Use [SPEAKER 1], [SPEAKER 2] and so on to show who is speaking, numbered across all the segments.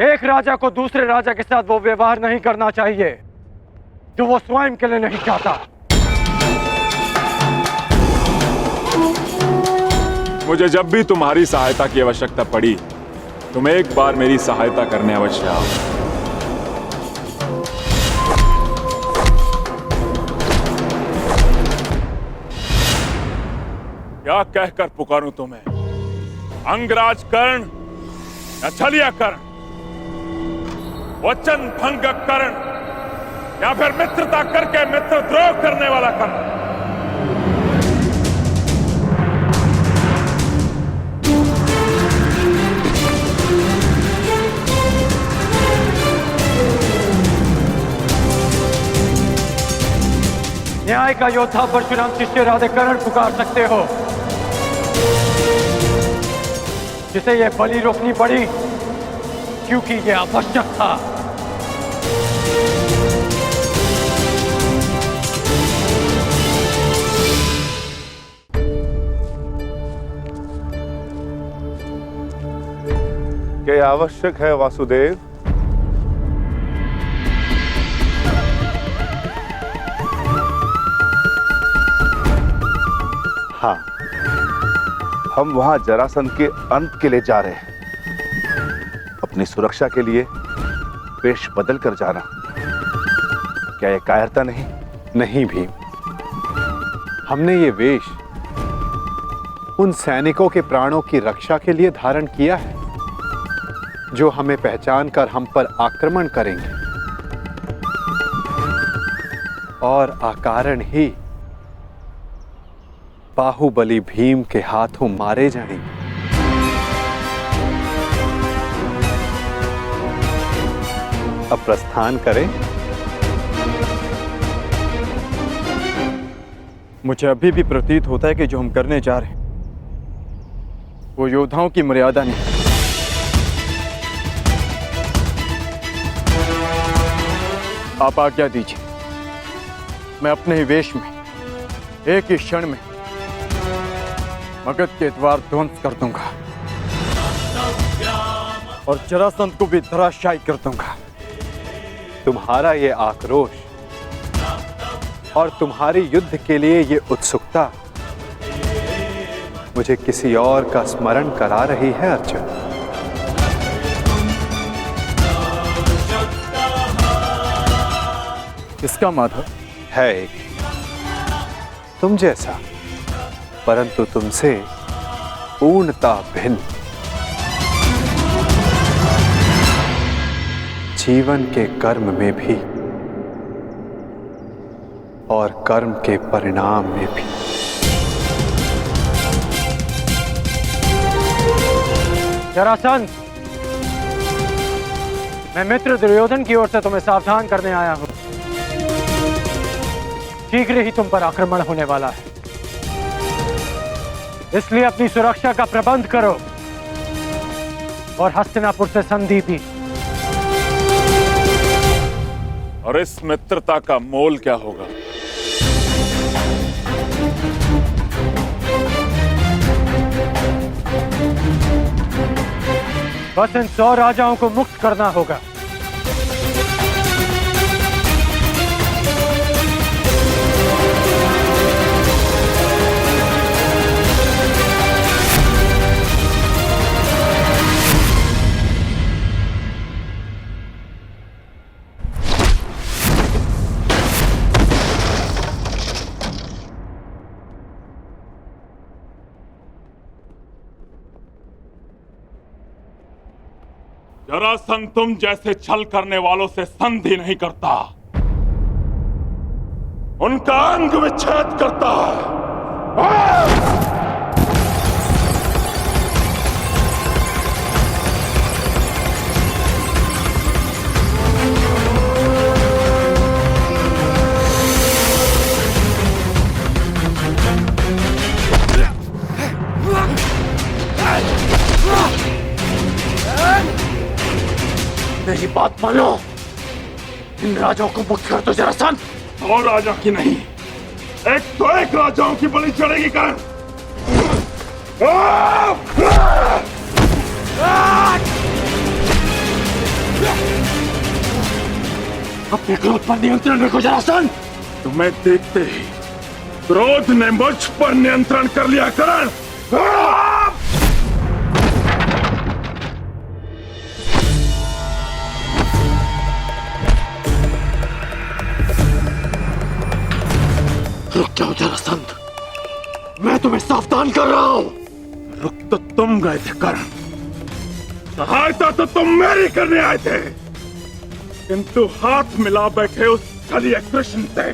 [SPEAKER 1] एक राजा को दूसरे राजा के साथ वो व्यवहार नहीं करना चाहिए जो वो स्वयं के लिए नहीं चाहता।
[SPEAKER 2] मुझे जब भी तुम्हारी सहायता की आवश्यकता पड़ी, तुम एक बार मेरी सहायता करने अवश्य आओ। क्या कहकर पुकारूं तुम्हें? अंगराज कर्ण या छलिया कर्ण? वचन भंग कर्ण या फिर मित्रता करके मित्रद्रोह करने वाला कर्ण?
[SPEAKER 1] न्याय का योद्धा परशुराम शिष्य राधे कर्ण पुकार सकते हो, जिसे यह बलि रोकनी पड़ी क्योंकि यह आवश्यक था।
[SPEAKER 3] क्या आवश्यक है वासुदेव? हाँ, हम वहां जरासंध के अंत के लिए जा रहे हैं। अपनी सुरक्षा के लिए वेश बदल कर जाना, क्या यह कायरता नहीं?
[SPEAKER 4] नहीं भीम, हमने ये वेश उन सैनिकों के प्राणों की रक्षा के लिए धारण किया है जो हमें पहचान कर हम पर आक्रमण करेंगे और अकारण ही बाहुबली भीम के हाथों मारे जाएंगे। अब प्रस्थान करें।
[SPEAKER 1] मुझे अभी भी प्रतीत होता है कि जो हम करने जा रहे हैं वो योद्धाओं की मर्यादा नहीं। आप आज्ञा दीजिए, मैं अपने ही वेश में एक ही क्षण में मगध के द्वार ध्वंस कर दूंगा और जरासंध को भी धराशायी कर दूंगा।
[SPEAKER 4] तुम्हारा ये आक्रोश और तुम्हारी युद्ध के लिए ये उत्सुकता मुझे किसी और का स्मरण करा रही है अर्जुन।
[SPEAKER 1] इसका माधव
[SPEAKER 4] है एक तुम जैसा, परंतु तुमसे पूर्णता भिन्न। जीवन के कर्म में भी और कर्म के परिणाम में भी।
[SPEAKER 1] जरासंध, मैं मित्र दुर्योधन की ओर से तुम्हें सावधान करने आया हूं। शीघ्र ही तुम पर आक्रमण होने वाला है, इसलिए अपनी सुरक्षा का प्रबंध करो और हस्तिनापुर से संधि भी।
[SPEAKER 2] और इस मित्रता का मोल क्या होगा?
[SPEAKER 1] बस इन 100 राजाओं को मुक्त करना होगा।
[SPEAKER 2] जरासंध तुम जैसे छल करने वालों से संधि नहीं करता, उनका अंग विच्छेद करता है।
[SPEAKER 1] मेरी बात मानो, इन राजाओं को मुक्त कर दो जरासंध।
[SPEAKER 2] और राजा की नहीं, एक तो एक राजाओं की बलि चढ़ेगी कर्ण।
[SPEAKER 1] अपने क्रोध पर नियंत्रण रखो जरासंध।
[SPEAKER 2] तुम्हें देखते ही क्रोध ने मुझ पर नियंत्रण कर लिया करण।
[SPEAKER 1] रुक जाओ जरासंध, मैं तुम्हें सावधान कर रहा हूं।
[SPEAKER 2] रुक तो तुम गए थे करण, सहायता तो तुम मेरी करने आए थे, किंतु हाथ मिला बैठे उस छलिया कृष्ण से।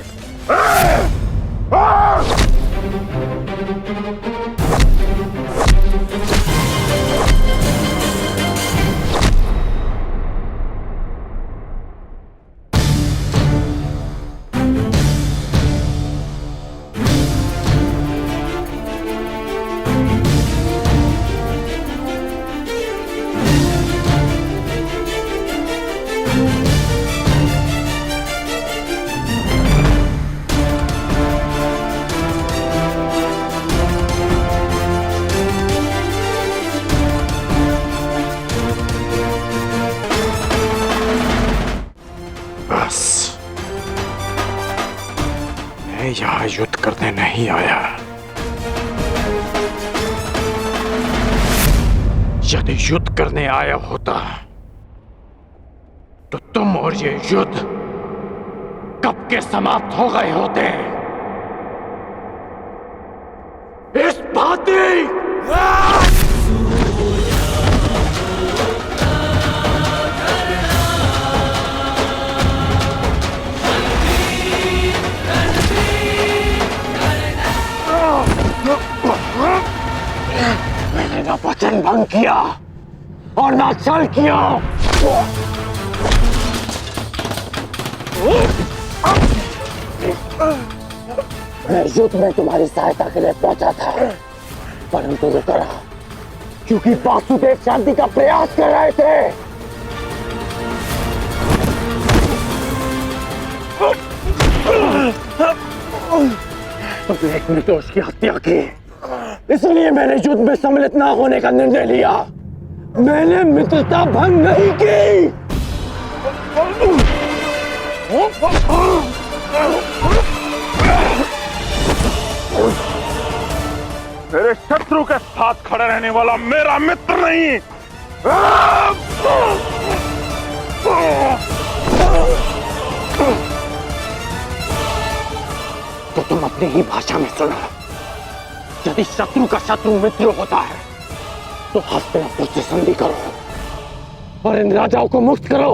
[SPEAKER 1] मैं यहां युद्ध करने नहीं आया। यदि युद्ध करने आया होता तो तुम और ये युद्ध कब के समाप्त हो गए होते। इस भांति मैंने ना वचन भंग किया और ना छल किया। मैं युद्ध में तुम्हारी सहायता के लिए पहुंचा था, परंतु रुका रहा क्योंकि वासुदेव शांति का प्रयास कर रहे थे। तुमने एक निर्दोष की हत्या की, इसलिए मैंने युद्ध में सम्मिलित न होने का निर्णय लिया। मैंने मित्रता भंग नहीं की।
[SPEAKER 2] मेरे शत्रु के साथ खड़े रहने वाला मेरा मित्र नहीं।
[SPEAKER 1] तो तुम अपनी ही भाषा में सुनो। यदि शत्रु का शत्रु मित्र होता है तो हस्तिनापुर से संधि करो और इन राजाओं को मुक्त करो।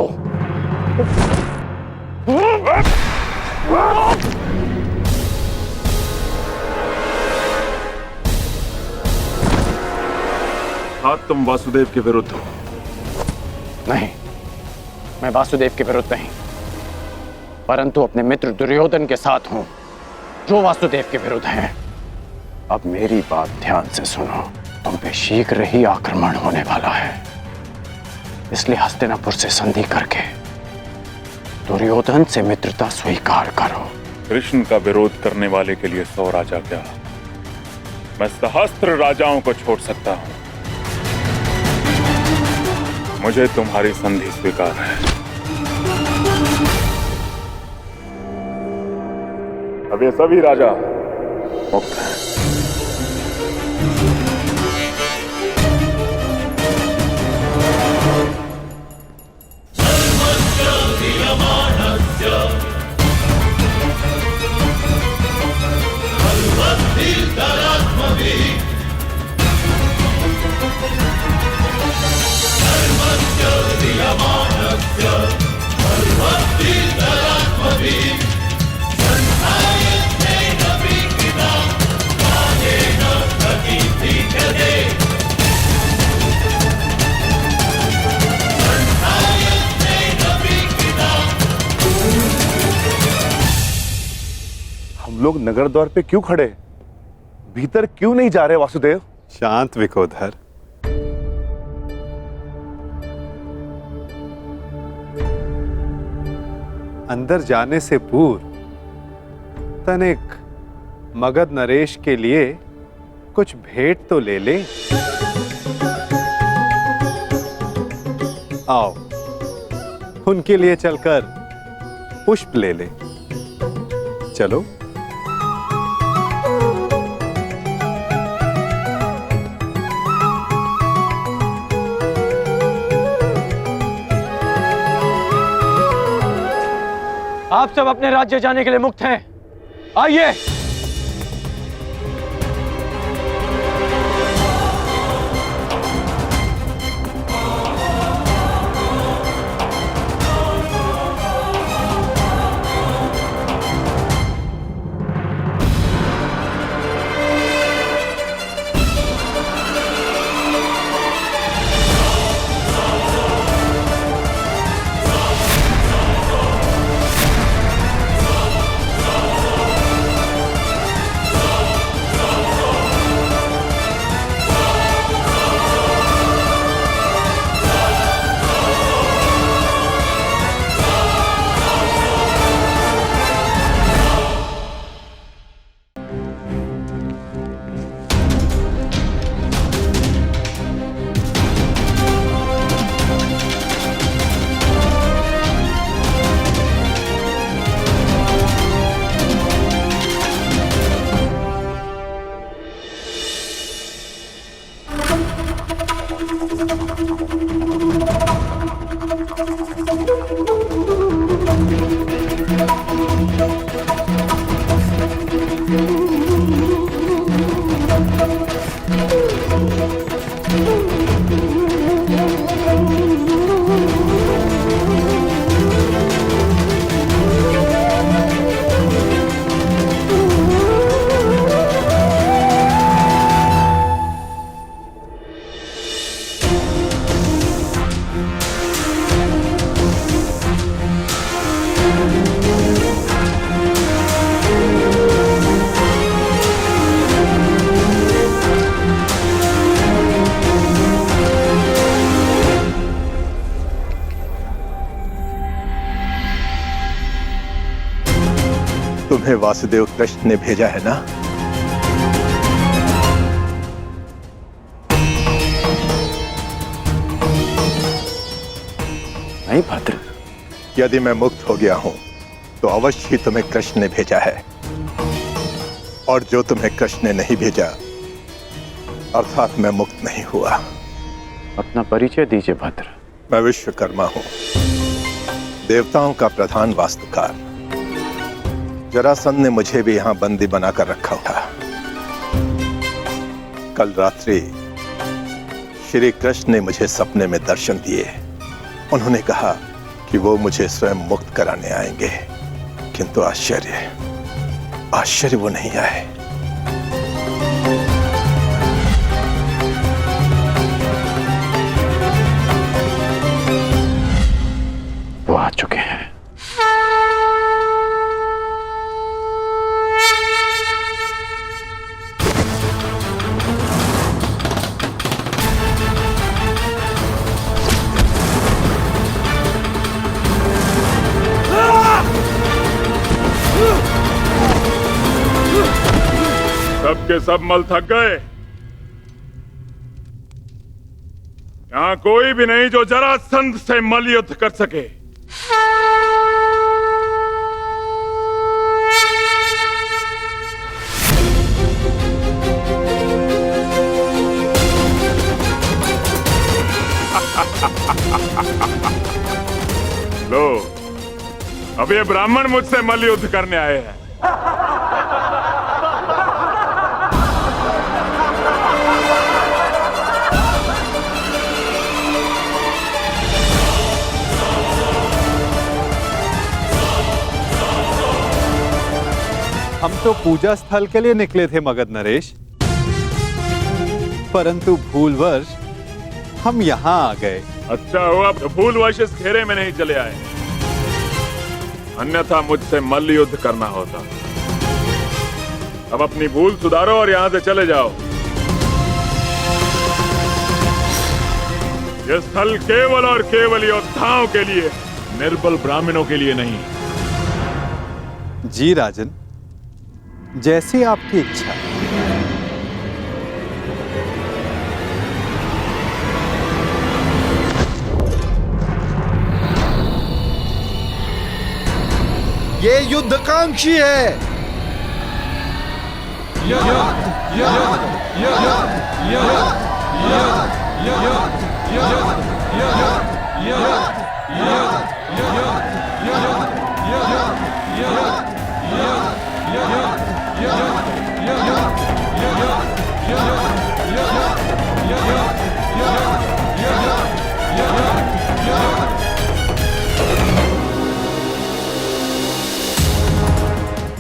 [SPEAKER 2] हाँ, तुम वासुदेव के विरुद्ध हो।
[SPEAKER 1] नहीं, मैं वासुदेव के विरुद्ध नहीं, परंतु अपने मित्र दुर्योधन के साथ हूं, जो वासुदेव के विरुद्ध हैं। अब मेरी बात ध्यान से सुनो। तुम पे शीघ्र ही आक्रमण होने वाला है, इसलिए हस्तिनापुर से संधि करके दुर्योधन से मित्रता स्वीकार करो।
[SPEAKER 2] कृष्ण का विरोध करने वाले के लिए 100 राजा क्या, मैं सहस्त्र राजाओं को छोड़ सकता हूं। मुझे तुम्हारी संधि स्वीकार है। अब ये सभी राजा मुक्त हैं।
[SPEAKER 3] लोग नगर द्वार पे क्यों खड़े, भीतर क्यों नहीं जा रहे वासुदेव?
[SPEAKER 4] शांत विकोधर। अंदर जाने से पूर्व तनिक मगध नरेश के लिए कुछ भेंट तो ले ले। आओ, उनके लिए चलकर पुष्प ले ले। चलो।
[SPEAKER 1] आप सब अपने राज्य जाने के लिए मुक्त हैं। आइए।
[SPEAKER 5] तुम्हें वासुदेव कृष्ण ने भेजा है ना?
[SPEAKER 1] नहीं भद्र।
[SPEAKER 5] यदि मैं मुक्त हो गया हूं तो अवश्य ही तुम्हें कृष्ण ने भेजा है, और जो तुम्हें कृष्ण ने नहीं भेजा अर्थात मैं मुक्त नहीं हुआ।
[SPEAKER 1] अपना परिचय दीजिए भद्र।
[SPEAKER 5] मैं विश्वकर्मा हूं, देवताओं का प्रधान वास्तुकार। जरासंध ने मुझे भी यहां बंदी बनाकर रखा था। कल रात्रि श्री कृष्ण ने मुझे सपने में दर्शन दिए। उन्होंने कहा कि वो मुझे स्वयं मुक्त कराने आएंगे, किंतु आश्चर्य वो नहीं आए।
[SPEAKER 1] वो आ चुके हैं।
[SPEAKER 2] सबके सब मल थक गए। यहां कोई भी नहीं जो जरासंध से मल युद्ध कर सके। लो, अब ये ब्राह्मण मुझसे मल युद्ध करने आए हैं।
[SPEAKER 4] हम तो पूजा स्थल के लिए निकले थे मगध नरेश, परंतु भूलवश हम यहाँ आ गए।
[SPEAKER 2] अच्छा हुआ भूलवश इस घेरे में नहीं चले आए, अन्यथा मुझसे मल्ल युद्ध करना होता। अब अपनी भूल सुधारो और यहाँ से चले जाओ। यह स्थल केवल और केवल योद्धाओं के लिए, निर्बल ब्राह्मणों के लिए नहीं।
[SPEAKER 4] जी राजन, जैसी आपकी इच्छा।
[SPEAKER 6] ये युद्धकांक्षी है।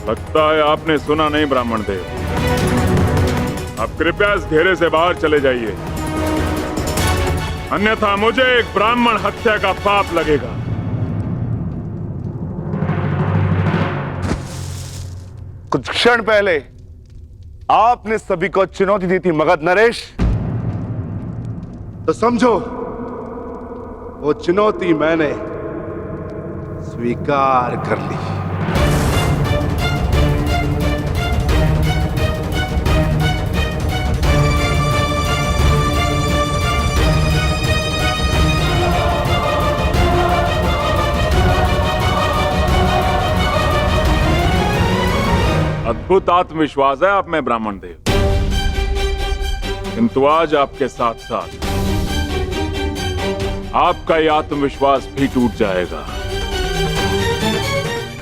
[SPEAKER 2] लगता है आपने सुना नहीं ब्राह्मण देव। अब कृपया इस घेरे से बाहर चले जाइए, अन्यथा मुझे एक ब्राह्मण हत्या का पाप लगेगा।
[SPEAKER 3] कुछ क्षण पहले आपने सभी को चुनौती दी थी मगध नरेश, तो समझो वो चुनौती मैंने स्वीकार कर ली।
[SPEAKER 2] अद्भुत आत्मविश्वास है आप में ब्राह्मण देव, किंतु आज आपके साथ साथ आपका ये आत्मविश्वास भी टूट जाएगा।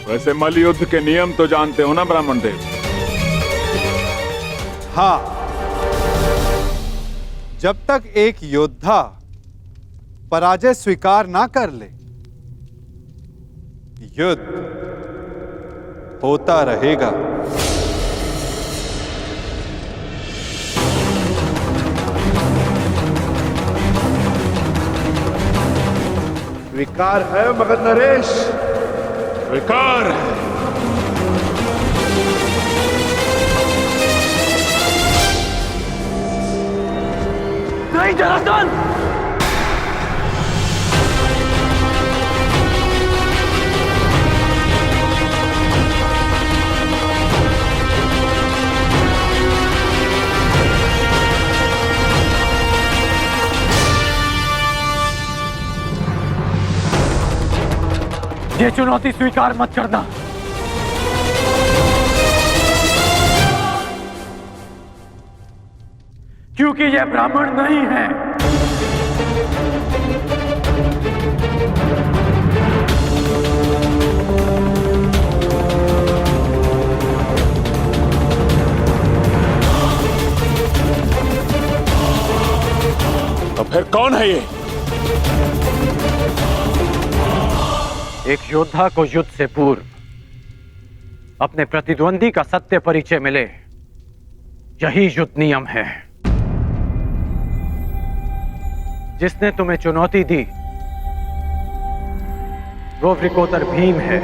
[SPEAKER 2] वैसे मल्लयुद्ध के नियम तो जानते हो ना ब्राह्मण देव?
[SPEAKER 4] हाँ, जब तक एक योद्धा पराजय स्वीकार ना कर ले, युद्ध होता रहेगा।
[SPEAKER 3] स्वीकार है मगध नरेश,
[SPEAKER 2] स्वीकार है।
[SPEAKER 1] नहीं जरासंध, ये चुनौती स्वीकार मत करना। क्योंकि यह ब्राह्मण नहीं है।
[SPEAKER 2] तो फिर कौन है ये?
[SPEAKER 1] एक योद्धा को युद्ध से पूर्व अपने प्रतिद्वंदी का सत्य परिचय मिले, यही युद्ध नियम है। जिसने तुम्हें चुनौती दी वो वृकोदर भीम है।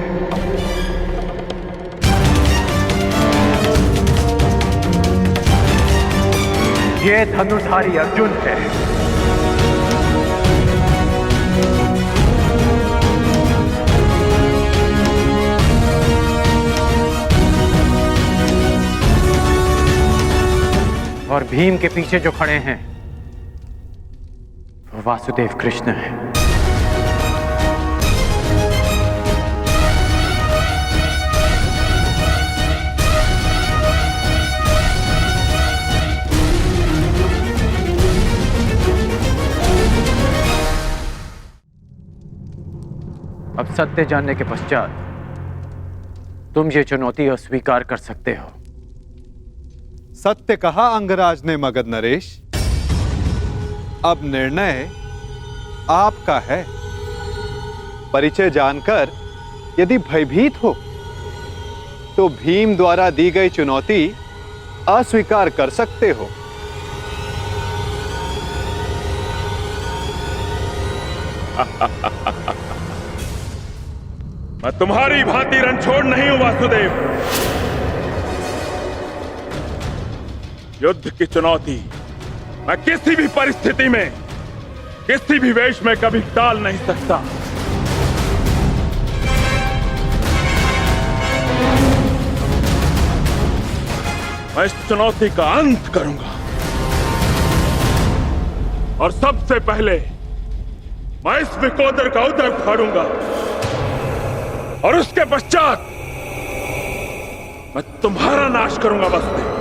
[SPEAKER 1] ये धनुधारी अर्जुन है। और भीम के पीछे जो खड़े हैं वो वासुदेव कृष्ण है। अब सत्य जानने के पश्चात तुम ये चुनौती अस्वीकार कर सकते हो।
[SPEAKER 4] सत्य कहा अंगराज ने मगध नरेश। अब निर्णय आपका है। परिचय जानकर यदि भयभीत हो तो भीम द्वारा दी गई चुनौती अस्वीकार कर सकते हो।
[SPEAKER 2] मैं तुम्हारी भांति रणछोड़ नहीं हूं वासुदेव। युद्ध की चुनौती मैं किसी भी परिस्थिति में, किसी भी वेश में कभी टाल नहीं सकता। मैं इस चुनौती का अंत करूंगा और सबसे पहले मैं इस विकोदर का उदर फाड़ूंगा और उसके पश्चात मैं तुम्हारा नाश करूंगा वासुदेव।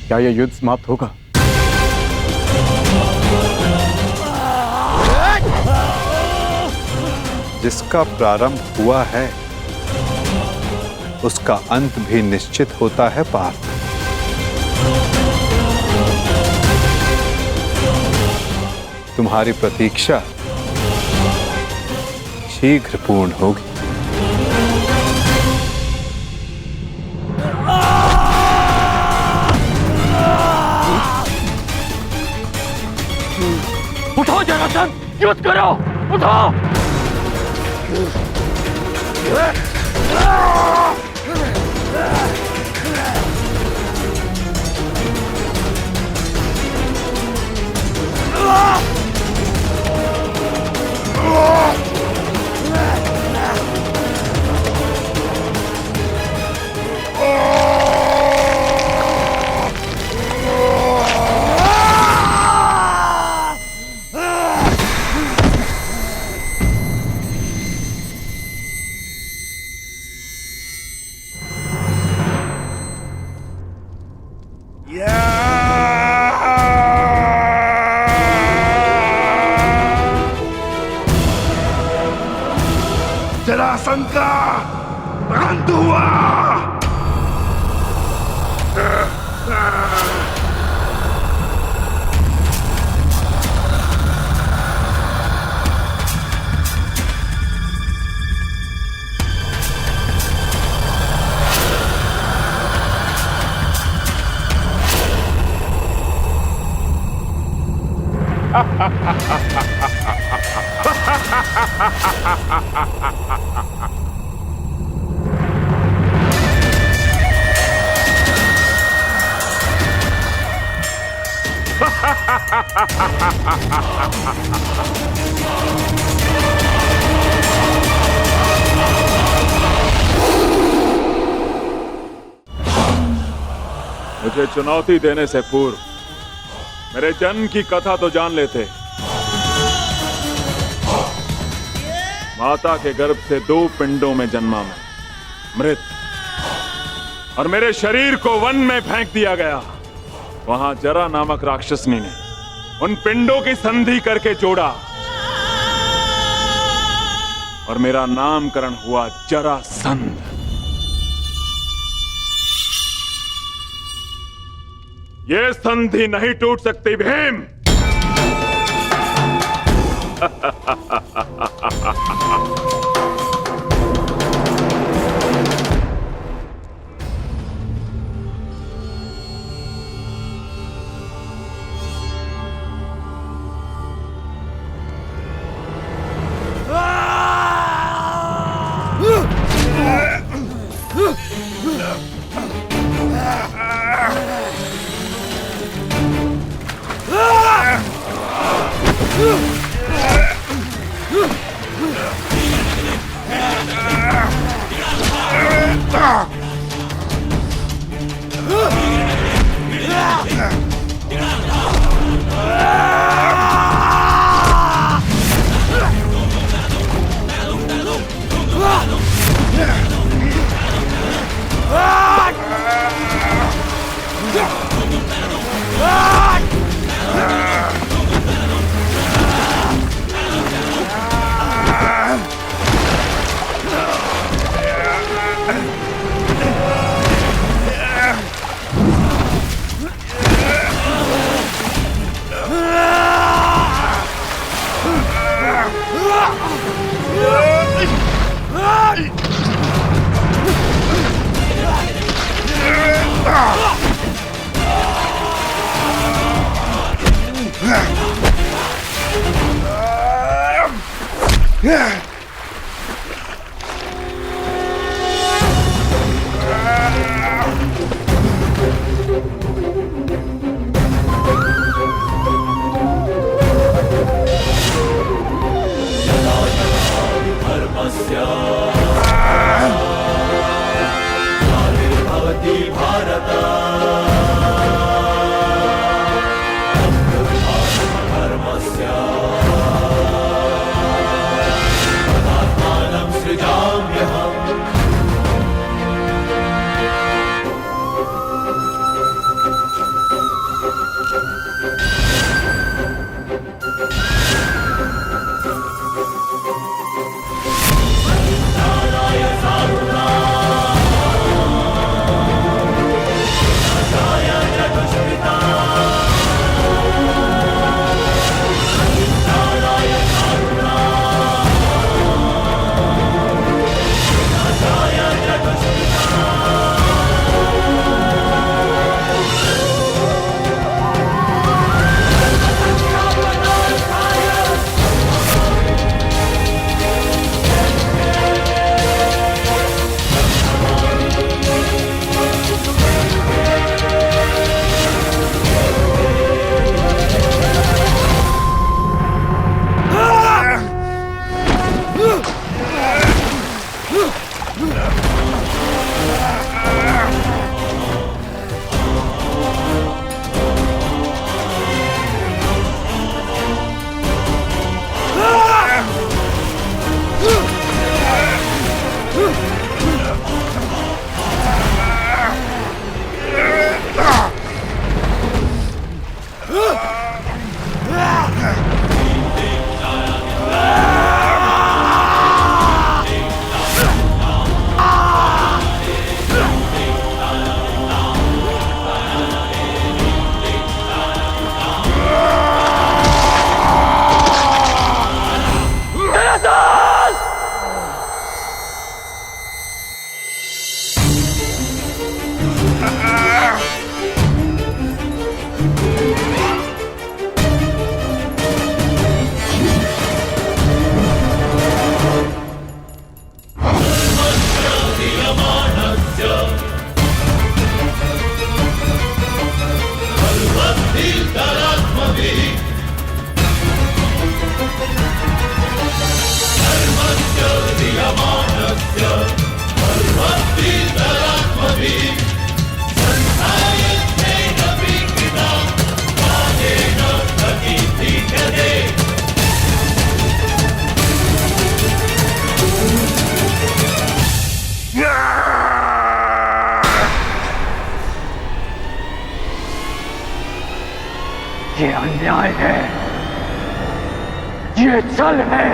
[SPEAKER 7] क्या यह युद्ध समाप्त होगा?
[SPEAKER 4] जिसका प्रारंभ हुआ है उसका अंत भी निश्चित होता है पार्थ। तुम्हारी प्रतीक्षा शीघ्र पूर्ण होगी।
[SPEAKER 1] उठो जरासंध, युद्ध करो, उठो।
[SPEAKER 2] जरासंध का अंत हुआ। मुझे चुनौती देने से पूर्व मेरे जन्म की कथा तो जान लेते। माता के गर्भ से 2 पिंडों में जन्मा मैं, मृत, और मेरे शरीर को वन में फेंक दिया गया। वहां जरा नामक राक्षसनी ने उन पिंडों की संधि करके जोड़ा और मेरा नामकरण हुआ जरासंध। ये संधि नहीं टूट सकती भीम।
[SPEAKER 1] ये अन्याय है, ये छल है।